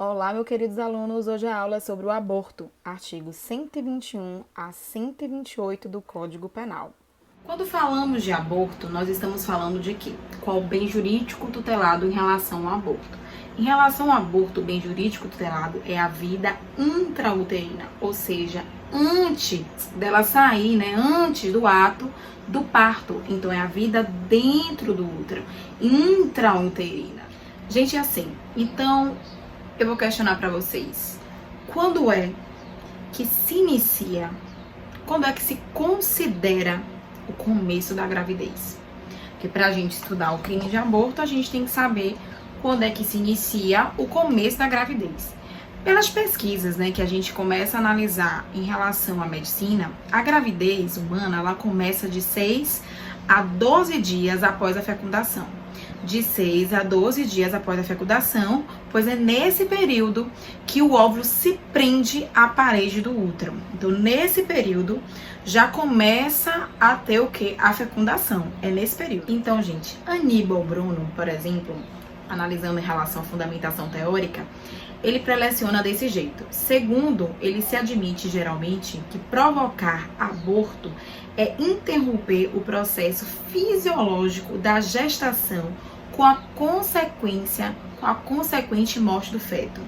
Olá, meus queridos alunos. Hoje a aula é sobre o aborto, artigos 121 a 128 do Código Penal. Quando falamos de aborto, nós estamos falando de quê? Qual o bem jurídico tutelado em relação ao aborto? Em relação ao aborto, o bem jurídico tutelado é a vida intrauterina, ou seja, antes dela sair, antes do ato do parto. Então, é a vida dentro do útero, intrauterina. Gente, é assim. Então, eu vou questionar para vocês. Quando é que se inicia, quando é que se considera o começo da gravidez? Porque para a gente estudar o crime de aborto, a gente tem que saber quando é que se inicia o começo da gravidez. Pelas pesquisas, que a gente começa a analisar em relação à medicina, a gravidez humana, ela começa de 6 a 12 dias após a fecundação. De 6 a 12 dias após a fecundação, pois é nesse período que o óvulo se prende à parede do útero. Então, nesse período, já começa a ter o quê? A fecundação. É nesse período. Então, gente, Aníbal Bruno, por exemplo, analisando em relação à fundamentação teórica, ele preleciona desse jeito. Segundo, ele se admite geralmente que provocar aborto é interromper o processo fisiológico da gestação com a consequente morte do feto.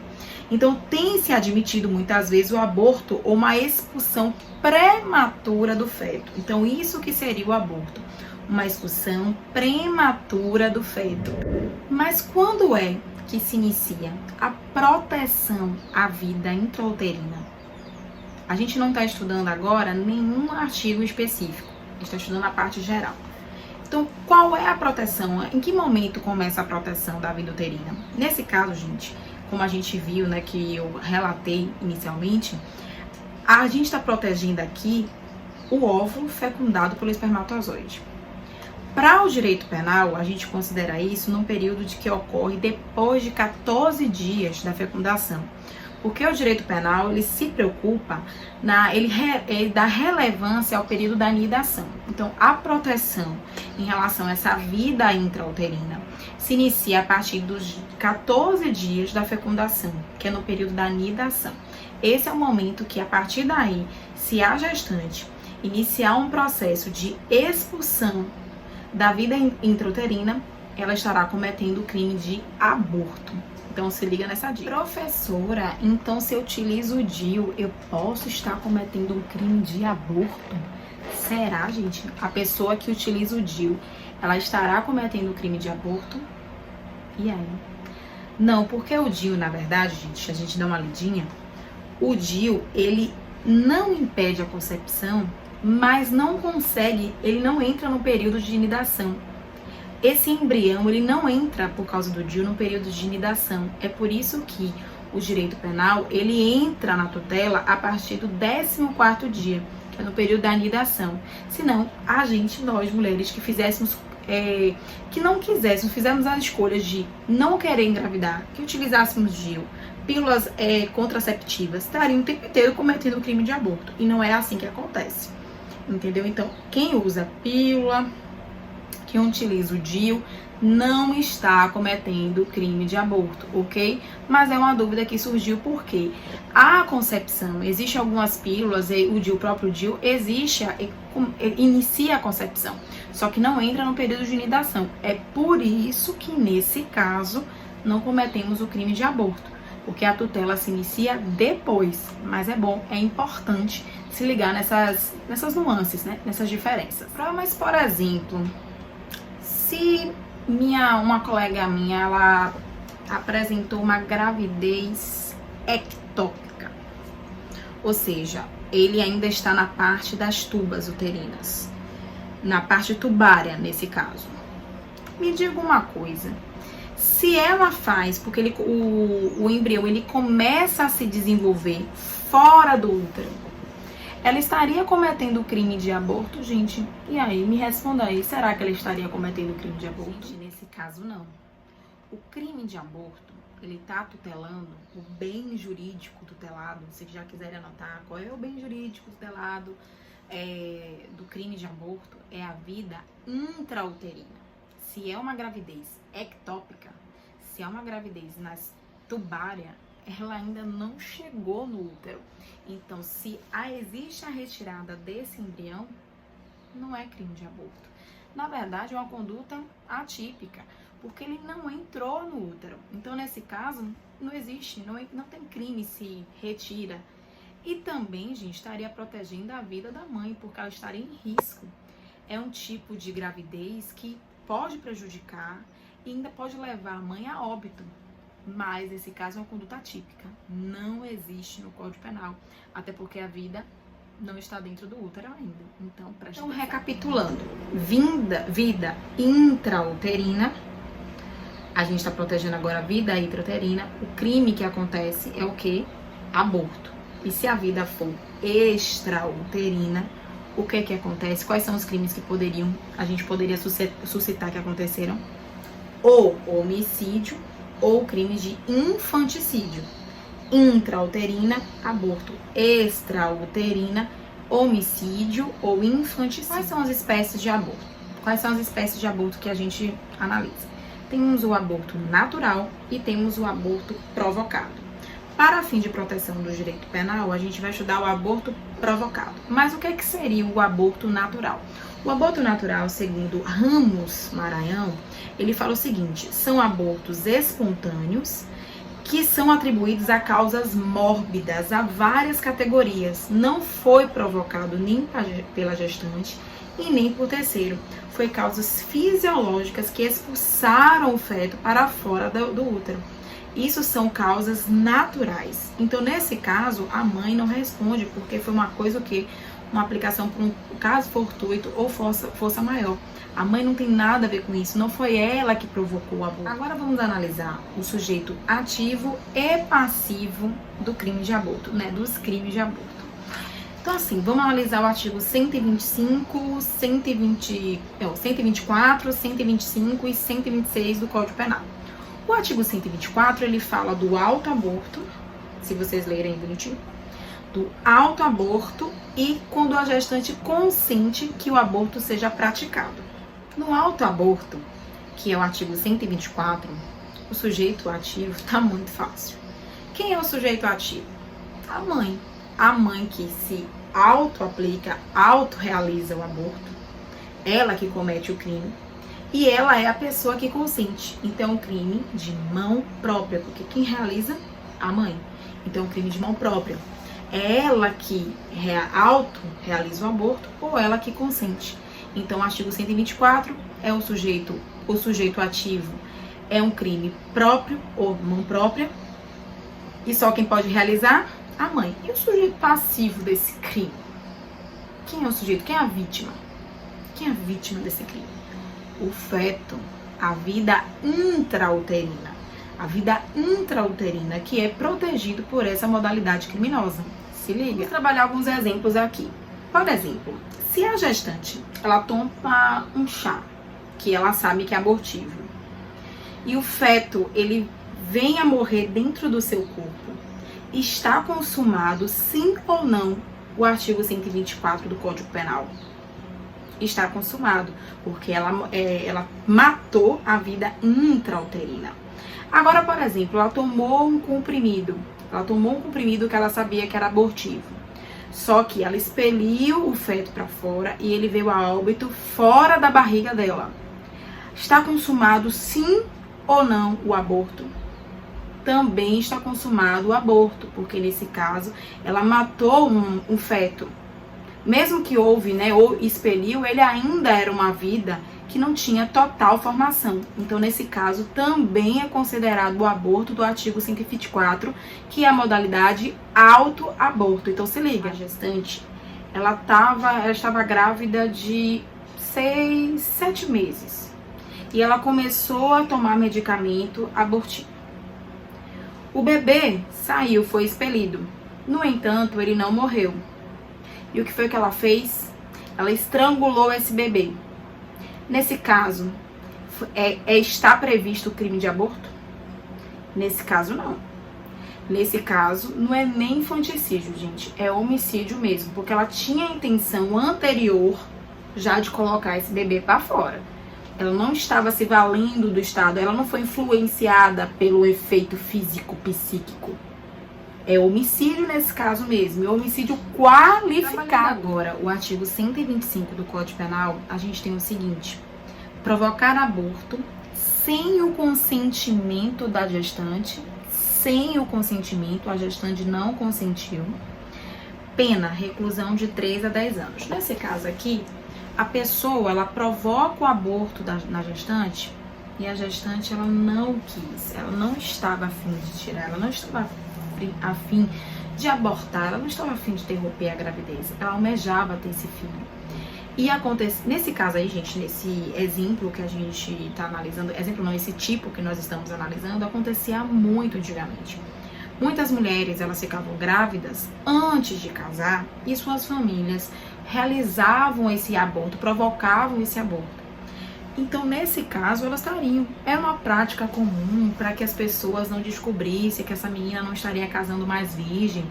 Então, tem se admitido muitas vezes o aborto ou uma expulsão prematura do feto. Então, isso que seria o aborto, uma expulsão prematura do feto. Mas quando é que se inicia a proteção à vida intrauterina? A gente não está estudando agora nenhum artigo específico, a gente está estudando a parte geral. Então, qual é a proteção? Em que momento começa a proteção da vida uterina? Nesse caso, gente, como a gente viu, que eu relatei inicialmente, a gente está protegendo aqui o óvulo fecundado pelo espermatozoide. Para o direito penal, a gente considera isso num período de que ocorre depois de 14 dias da fecundação. Porque o direito penal, ele se preocupa, ele dá relevância ao período da anidação. Então, a proteção em relação a essa vida intrauterina se inicia a partir dos 14 dias da fecundação, que é no período da anidação. Esse é o momento que, a partir daí, se a gestante iniciar um processo de expulsão da vida intrauterina, ela estará cometendo o crime de aborto. Então, se liga nessa dica. Professora, então se eu utilizo o DIU, eu posso estar cometendo um crime de aborto? Será, gente? A pessoa que utiliza o DIU, ela estará cometendo o crime de aborto? E aí? Não, porque o DIU, na verdade, gente, a gente dá uma lidinha, o DIU, ele não impede a concepção, mas não consegue, ele não entra no período de inidação. Esse embrião, ele não entra por causa do DIU no período de inidação. É por isso que o direito penal, ele entra na tutela a partir do 14º dia, que é no período da anidação. Senão, nós mulheres que fizéssemos, que não quiséssemos, fizemos as escolhas de não querer engravidar, que utilizássemos DIU, pílulas contraceptivas, estariam o tempo inteiro cometendo o crime de aborto. E não é assim que acontece. Entendeu? Então, quem usa pílula, quem utiliza o DIU, não está cometendo crime de aborto, ok? Mas é uma dúvida que surgiu porque a concepção, existe algumas pílulas, o próprio DIU, inicia a concepção, só que não entra no período de inidação. É por isso que, nesse caso, não cometemos o crime de aborto, porque a tutela se inicia depois. Mas é importante se ligar nessas nuances, nessas diferenças. Mas, por exemplo, se uma colega minha, ela apresentou uma gravidez ectópica, ou seja, ele ainda está na parte das tubas uterinas, na parte tubária, nesse caso. Me diga uma coisa, se ela faz, porque o embrião, ele começa a se desenvolver fora do útero, ela estaria cometendo o crime de aborto, gente? E aí, me responda aí, será que ela estaria cometendo o crime de aborto? Gente, nesse caso, não. O crime de aborto, ele está tutelando o bem jurídico tutelado. Se já quiserem anotar qual é o bem jurídico tutelado do crime de aborto, é a vida intrauterina. Se é uma gravidez ectópica, se é uma gravidez tubária, ela ainda não chegou no útero. Então, se existe a retirada desse embrião, não é crime de aborto. Na verdade, é uma conduta atípica, porque ele não entrou no útero. Então, nesse caso, não existe, não tem crime se retira. E também, gente, estaria protegendo a vida da mãe, porque ela estaria em risco. É um tipo de gravidez que pode prejudicar e ainda pode levar a mãe a óbito. Mas, nesse caso, é uma conduta atípica. Não existe no Código Penal, até porque a vida não está dentro do útero ainda. Então, preste atenção. Recapitulando, vida intrauterina, a gente está protegendo agora a vida intrauterina. O crime que acontece é o quê? Aborto. E se a vida for extrauterina, o que que acontece? Quais são os crimes que a gente poderia suscitar que aconteceram? Ou homicídio, ou crimes de infanticídio. Intrauterina, aborto. Extrauterina, homicídio ou infanticídio. Quais são as espécies de aborto? Quais são as espécies de aborto que a gente analisa? Temos o aborto natural e temos o aborto provocado. Para fim de proteção do direito penal, a gente vai estudar o aborto provocado. Mas o que é que seria o aborto natural? O aborto natural, segundo Ramos Maranhão, ele fala o seguinte: são abortos espontâneos que são atribuídos a causas mórbidas, a várias categorias. Não foi provocado nem pela gestante e nem por terceiro. Foi causas fisiológicas que expulsaram o feto para fora do útero. Isso são causas naturais. Então, nesse caso, a mãe não responde, porque foi uma coisa que uma aplicação por um caso fortuito ou força maior. A mãe não tem nada a ver com isso, não foi ela que provocou o aborto. Agora vamos analisar o sujeito ativo e passivo do crime de aborto, né? Dos crimes de aborto. Então, assim, vamos analisar o artigo 125, 124, 125 e 126 do Código Penal. O artigo 124, ele fala do autoaborto, se vocês lerem bonitinho, do autoaborto e quando a gestante consente que o aborto seja praticado. No autoaborto, que é o artigo 124, o sujeito ativo tá muito fácil. Quem é o sujeito ativo? A mãe. A mãe que se auto-aplica, auto-realiza o aborto, ela que comete o crime. E ela é a pessoa que consente. Então, é um crime de mão própria, porque quem realiza? A mãe. Então, é um crime de mão própria. É ela que auto-realiza o aborto ou ela que consente. Então, o artigo 124 é o sujeito ativo é um crime próprio ou mão própria. E só quem pode realizar? A mãe. E o sujeito passivo desse crime? Quem é o sujeito? Quem é a vítima? Quem é a vítima desse crime? O feto, a vida intrauterina. A vida intrauterina que é protegido por essa modalidade criminosa. Se liga. Vamos trabalhar alguns exemplos aqui. Por exemplo, se a gestante, ela toma um chá, que ela sabe que é abortivo, e o feto, ele vem a morrer dentro do seu corpo, está consumado, sim ou não, o artigo 124 do Código Penal? Está consumado, porque ela matou a vida intrauterina. Agora, por exemplo, ela tomou um comprimido que ela sabia que era abortivo. Só que ela expeliu o feto para fora e ele veio a óbito fora da barriga dela. Está consumado sim ou não o aborto? Também está consumado o aborto, porque nesse caso ela matou um feto. Mesmo que houve, né, ou expeliu, ele ainda era uma vida que não tinha total formação. Então, nesse caso, também é considerado o aborto do artigo 124, que é a modalidade autoaborto. Então, se liga, a gestante, ela estava grávida de 7 meses. E ela começou a tomar medicamento abortivo. O bebê saiu, foi expelido. No entanto, ele não morreu. E o que foi que ela fez? Ela estrangulou esse bebê. Nesse caso, está previsto o crime de aborto? Nesse caso, não. Nesse caso, não é nem infanticídio, gente. É homicídio mesmo. Porque ela tinha a intenção anterior já de colocar esse bebê para fora. Ela não estava se valendo do estado. Ela não foi influenciada pelo efeito físico-psíquico. É homicídio nesse caso mesmo, é homicídio qualificado. Agora, o artigo 125 do Código Penal, a gente tem o seguinte: provocar aborto sem o consentimento da gestante, sem o consentimento, a gestante não consentiu, pena, reclusão de 3 a 10 anos. Nesse caso aqui, a pessoa, ela provoca o aborto na gestante e a gestante, ela não quis, ela não estava a fim de tirar, ela não estava a fim de abortar, ela não estava a fim de interromper a gravidez, ela almejava ter esse filho. E acontece, nesse caso aí, gente, nesse exemplo que a gente está analisando, exemplo não, esse tipo que nós estamos analisando, acontecia muito antigamente. Muitas mulheres, elas ficavam grávidas antes de casar e suas famílias realizavam esse aborto, provocavam esse aborto. Então, nesse caso, elas estariam. Era uma prática comum para que as pessoas não descobrissem que essa menina não estaria casando mais virgem.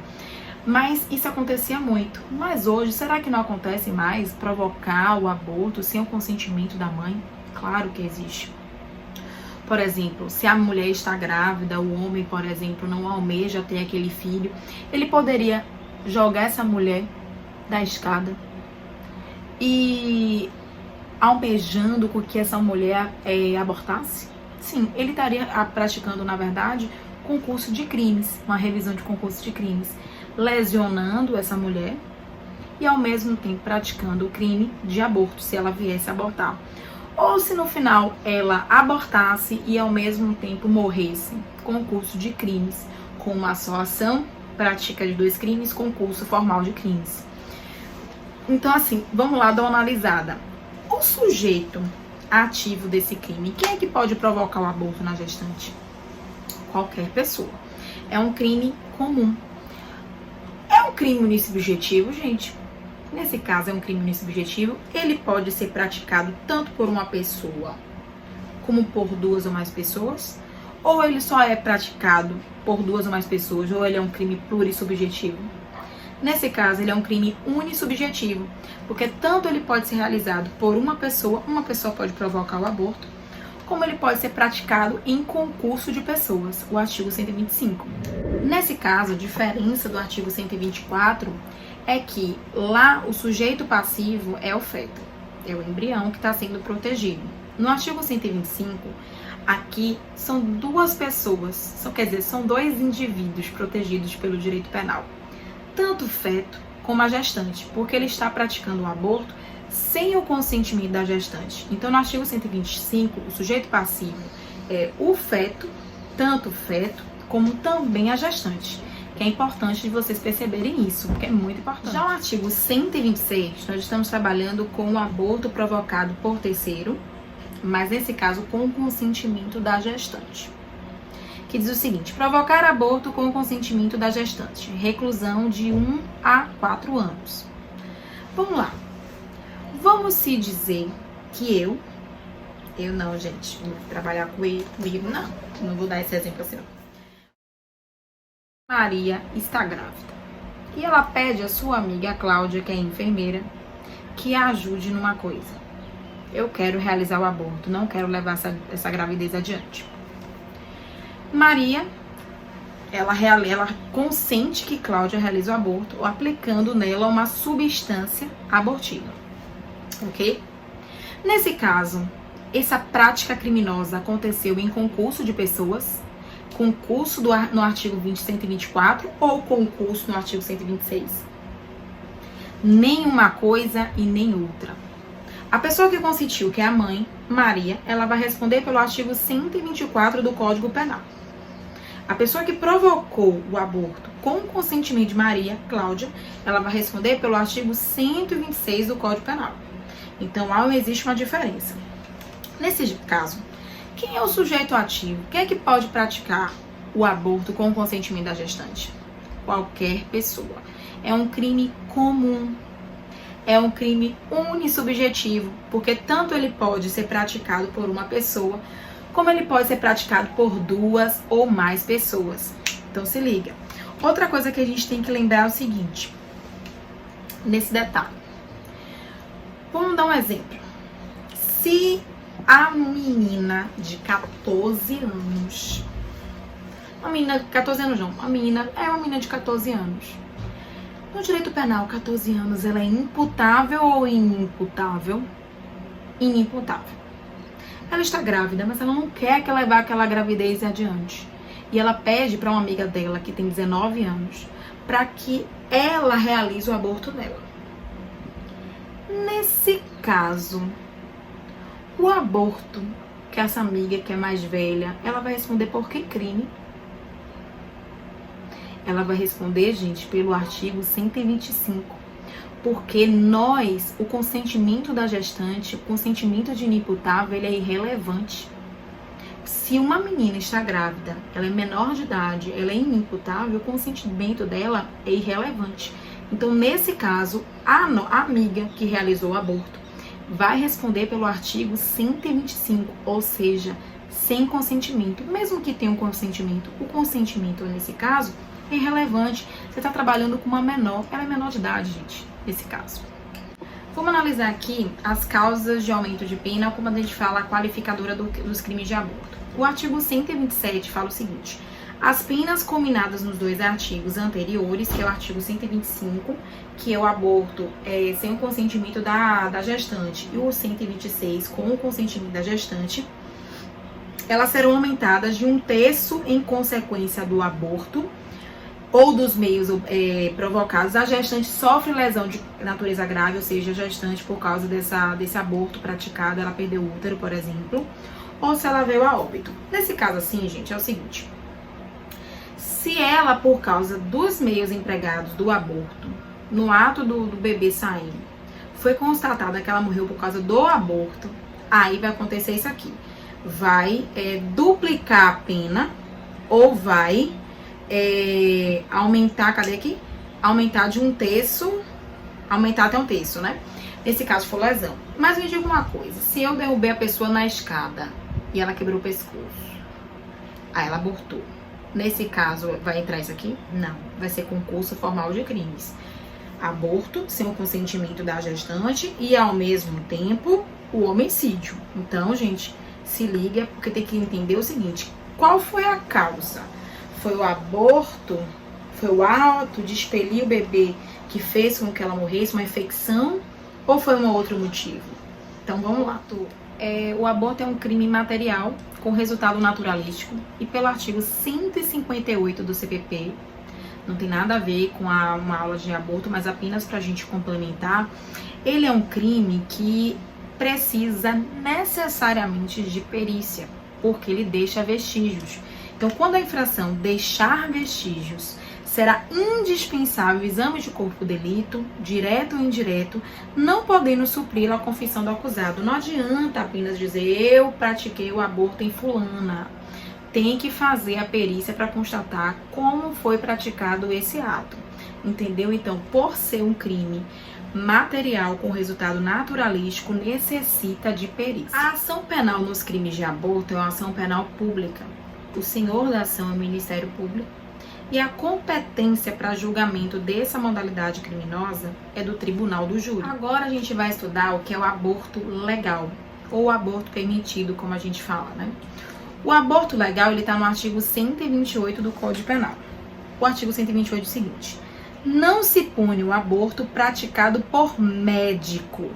Mas isso acontecia muito. Mas hoje, será que não acontece mais provocar o aborto sem o consentimento da mãe? Claro que existe. Por exemplo, se a mulher está grávida, o homem, por exemplo, não almeja ter aquele filho, ele poderia jogar essa mulher da escada e almejando com que essa mulher abortasse? Sim, ele estaria praticando, na verdade, concurso de crimes, uma revisão de concurso de crimes, lesionando essa mulher e ao mesmo tempo praticando o crime de aborto, se ela viesse a abortar. Ou se no final ela abortasse e ao mesmo tempo morresse, concurso de crimes, com uma só ação, prática de 2 crimes, concurso formal de crimes. Então assim, vamos lá dar uma analisada. O sujeito ativo desse crime, quem é que pode provocar o aborto na gestante? Qualquer pessoa. É um crime comum. É um crime unissubjetivo, gente. Nesse caso é um crime unissubjetivo. Ele pode ser praticado tanto por uma pessoa como por 2 ou mais pessoas. Ou ele só é praticado por 2 ou mais pessoas, ou ele é um crime plurissubjetivo. Nesse caso, ele é um crime unissubjetivo, porque tanto ele pode ser realizado por uma pessoa pode provocar o aborto, como ele pode ser praticado em concurso de pessoas, o artigo 125. Nesse caso, a diferença do artigo 124 é que lá o sujeito passivo é o feto, é o embrião que está sendo protegido. No artigo 125, aqui são 2 pessoas, quer dizer, são 2 indivíduos protegidos pelo direito penal. Tanto o feto como a gestante, porque ele está praticando o aborto sem o consentimento da gestante. Então, no artigo 125, o sujeito passivo é o feto, tanto o feto como também a gestante, que é importante de vocês perceberem isso, porque é muito importante. Já o artigo 126, nós estamos trabalhando com o aborto provocado por terceiro, mas nesse caso com o consentimento da gestante, que diz o seguinte: provocar aborto com o consentimento da gestante, reclusão de 1 a 4 anos. Vamos lá. Vamos se dizer que eu não, gente, vou trabalhar comigo, não vou dar esse exemplo assim, não. Maria está grávida e ela pede à sua amiga Cláudia, que é enfermeira, que a ajude numa coisa. Eu quero realizar o aborto, não quero levar essa gravidez adiante. Maria, ela consente que Cláudia realize o aborto, aplicando nela uma substância abortiva, ok? Nesse caso, essa prática criminosa aconteceu em concurso de pessoas, concurso no artigo 124 ou concurso no artigo 126. Nem uma coisa e nem outra. A pessoa que consentiu, que é a mãe, Maria, ela vai responder pelo artigo 124 do Código Penal. A pessoa que provocou o aborto com o consentimento de Maria, Cláudia, ela vai responder pelo artigo 126 do Código Penal. Então, existe uma diferença. Nesse caso, quem é o sujeito ativo? Quem é que pode praticar o aborto com o consentimento da gestante? Qualquer pessoa. É um crime comum. É um crime unissubjetivo, porque tanto ele pode ser praticado por uma pessoa, como ele pode ser praticado por 2 ou mais pessoas. Então se liga. Outra coisa que a gente tem que lembrar é o seguinte, nesse detalhe. Vamos dar um exemplo. Se a menina de 14 anos Uma menina de 14 anos não, uma menina de 14 anos. No direito penal, 14 anos, ela é imputável ou inimputável? Inimputável. Ela está grávida, mas ela não quer que levar aquela gravidez adiante. E ela pede para uma amiga dela, que tem 19 anos, para que ela realize o aborto dela. Nesse caso, o aborto que essa amiga que é mais velha, ela vai responder por que crime? Ela vai responder, gente, pelo artigo 125. Porque o consentimento da gestante, o consentimento de inimputável, ele é irrelevante. Se uma menina está grávida, ela é menor de idade, ela é inimputável, o consentimento dela é irrelevante. Então, nesse caso, a amiga que realizou o aborto vai responder pelo artigo 125, ou seja, sem consentimento. Mesmo que tenha um consentimento, o consentimento, nesse caso, é irrelevante. Você está trabalhando com uma menor, ela é menor de idade, gente, nesse caso. Vamos analisar aqui as causas de aumento de pena, como a gente fala, a qualificadora dos crimes de aborto. O artigo 127 fala o seguinte: as penas combinadas nos dois artigos anteriores, que é o artigo 125, que é o aborto sem o consentimento da gestante, e o 126 com o consentimento da gestante, elas serão aumentadas de 1/3 em consequência do aborto ou dos meios provocados. A gestante sofre lesão de natureza grave, ou seja, a gestante, por causa desse aborto praticado, ela perdeu o útero, por exemplo, ou se ela veio a óbito. Nesse caso assim, gente, é o seguinte: se ela, por causa dos meios empregados do aborto, no ato do bebê sair, foi constatada que ela morreu por causa do aborto, aí vai acontecer isso aqui. Vai duplicar a pena ou vai aumentar, cadê aqui? Aumentar de 1/3, aumentar até 1/3, né? Nesse caso for lesão. Mas me diga uma coisa: se eu derrubei a pessoa na escada e ela quebrou o pescoço, aí ela abortou, nesse caso vai entrar isso aqui? Não, vai ser concurso formal de crimes. Aborto sem o consentimento da gestante e, ao mesmo tempo, o homicídio. Então, gente, se liga, porque tem que entender o seguinte: qual foi a causa? Foi o aborto? Foi o ato de expelir o bebê que fez com que ela morresse, uma infecção? Ou foi um outro motivo? Então, vamos lá. O aborto é um crime material com resultado naturalístico e pelo artigo 158 do CPP, não tem nada a ver com uma aula de aborto, mas apenas para a gente complementar, ele é um crime que precisa necessariamente de perícia, porque ele deixa vestígios. Então, quando a infração deixar vestígios, será indispensável o exame de corpo de delito, direto ou indireto, não podendo suprir a confissão do acusado. Não adianta apenas dizer: eu pratiquei o aborto em fulana. Tem que fazer a perícia para constatar como foi praticado esse ato. Entendeu? Então, por ser um crime material com resultado naturalístico, necessita de perícia. A ação penal nos crimes de aborto é uma ação penal pública. O senhor da ação é o Ministério Público e a competência para julgamento dessa modalidade criminosa é do Tribunal do Júri. Agora a gente vai estudar o que é o aborto legal, ou aborto permitido, como a gente fala, né? O aborto legal, ele está no artigo 128 do Código Penal. O artigo 128 é o seguinte: não se pune o aborto praticado por médico.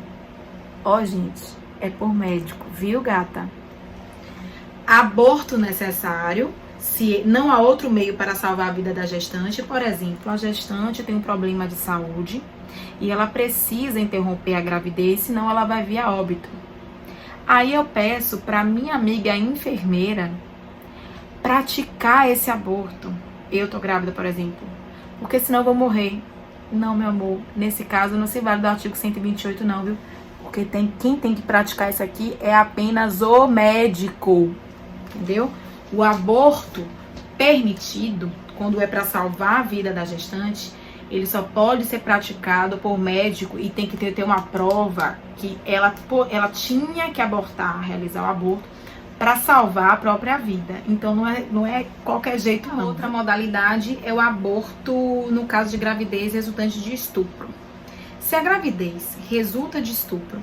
Ó, gente, é por médico, viu, gata? Aborto necessário, se não há outro meio para salvar a vida da gestante. Por exemplo, a gestante tem um problema de saúde e ela precisa interromper a gravidez, senão ela vai vir a óbito. Aí eu peço para minha amiga enfermeira praticar esse aborto. Eu tô grávida, por exemplo, porque senão eu vou morrer. Não, meu amor, nesse caso não se vale do artigo 128 não, viu? Porque quem tem que praticar isso aqui é apenas o médico, entendeu? O aborto permitido, quando é para salvar a vida da gestante, ele só pode ser praticado por médico e tem que ter uma prova que ela tinha que abortar, realizar o aborto para salvar a própria vida. Então não é qualquer jeito não. Outra modalidade é o aborto no caso de gravidez resultante de estupro. Se a gravidez resulta de estupro,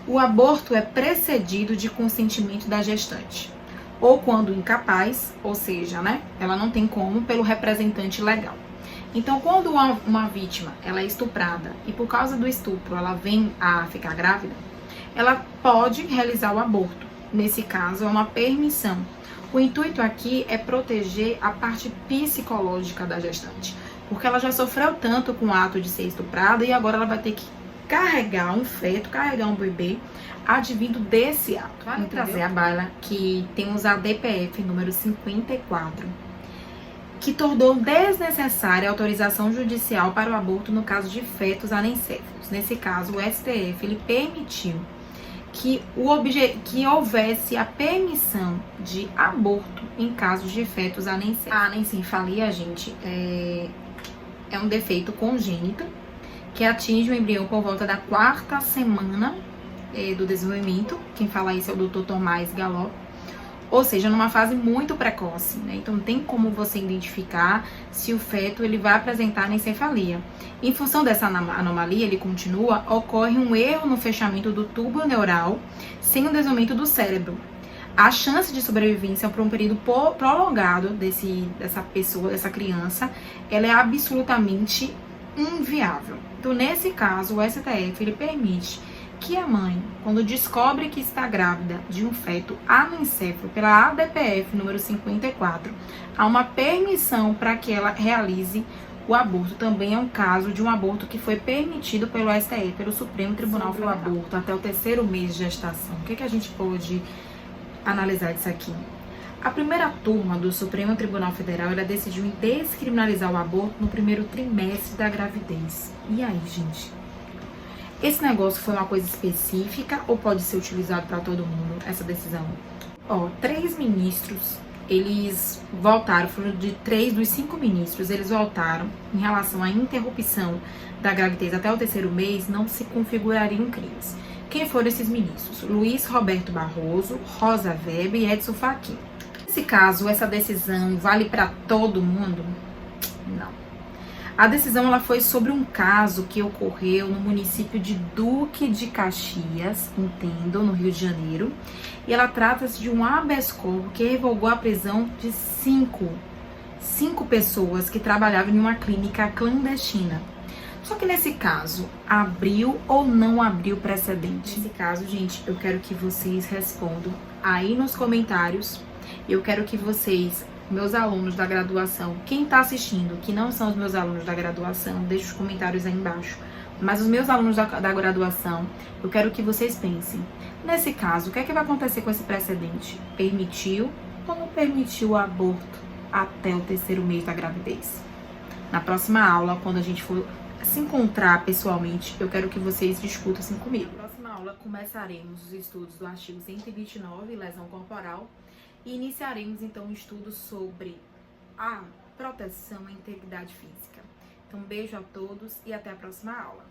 o aborto é precedido de consentimento da gestante. ou quando incapaz, ou seja, né, ela não tem como pelo representante legal. Então, quando uma vítima ela é estuprada e por causa do estupro ela vem a ficar grávida, ela pode realizar o aborto. Nesse caso, é uma permissão. O intuito aqui é proteger a parte psicológica da gestante, porque ela já sofreu tanto com o ato de ser estuprada e agora ela vai ter que carregar um feto, carregar um bebê advindo desse ato. Vale trazer à baila que temos a DPF número 54, que tornou desnecessária a autorização judicial para o aborto no caso de fetos anencéfalos. Nesse caso, o STF ele permitiu que houvesse a permissão de aborto em casos de fetos anencéfalos. A anencefalia, gente, é um defeito congênito que atinge o embrião por volta da 4ª semana do desenvolvimento. Quem fala isso é o Dr. Tomás Galop. Ou seja, numa fase muito precoce, né? Então, tem como você identificar se o feto ele vai apresentar anencefalia. Em função dessa anomalia, ele continua, ocorre um erro no fechamento do tubo neural sem o desenvolvimento do cérebro. A chance de sobrevivência por um período prolongado dessa criança, ela é absolutamente inviável. Então, nesse caso, o STF ele permite que a mãe, quando descobre que está grávida de um feto anencéfalo pela ADPF número 54, há uma permissão para que ela realize o aborto. Também é um caso de um aborto que foi permitido pelo STF, pelo Supremo Tribunal Federal. O aborto até o 3º mês de gestação. O que a gente pode analisar disso aqui? A primeira turma do Supremo Tribunal Federal ela decidiu em descriminalizar o aborto no 1º trimestre da gravidez. E aí, gente? Esse negócio foi uma coisa específica ou pode ser utilizado para todo mundo, essa decisão? 3 ministros, eles voltaram, foram de 3 dos 5 ministros, eles voltaram em relação à interrupção da gravidez até o 3º mês, não se configurariam crimes. Quem foram esses ministros? Luiz Roberto Barroso, Rosa Weber e Edson Fachin. Nesse caso, essa decisão vale para todo mundo? Não. A decisão ela foi sobre um caso que ocorreu no município de Duque de Caxias, entendo, no Rio de Janeiro. E ela trata-se de um habeas corpus que revogou a prisão de 5 pessoas que trabalhavam em uma clínica clandestina. Só que nesse caso, abriu ou não abriu precedente? Nesse caso, gente, eu quero que vocês respondam aí nos comentários. Eu quero que vocês, meus alunos da graduação, quem tá assistindo, que não são os meus alunos da graduação, deixa os comentários aí embaixo. Mas os meus alunos da graduação, eu quero que vocês pensem. Nesse caso, o que é que vai acontecer com esse precedente? Permitiu ou não permitiu o aborto até o 3º mês da gravidez? Na próxima aula, quando a gente for se encontrar pessoalmente, eu quero que vocês discutam assim comigo. Na próxima aula, começaremos os estudos do artigo 129, lesão corporal, e iniciaremos, então, um estudo sobre a proteção à integridade física. Então, beijo a todos e até a próxima aula.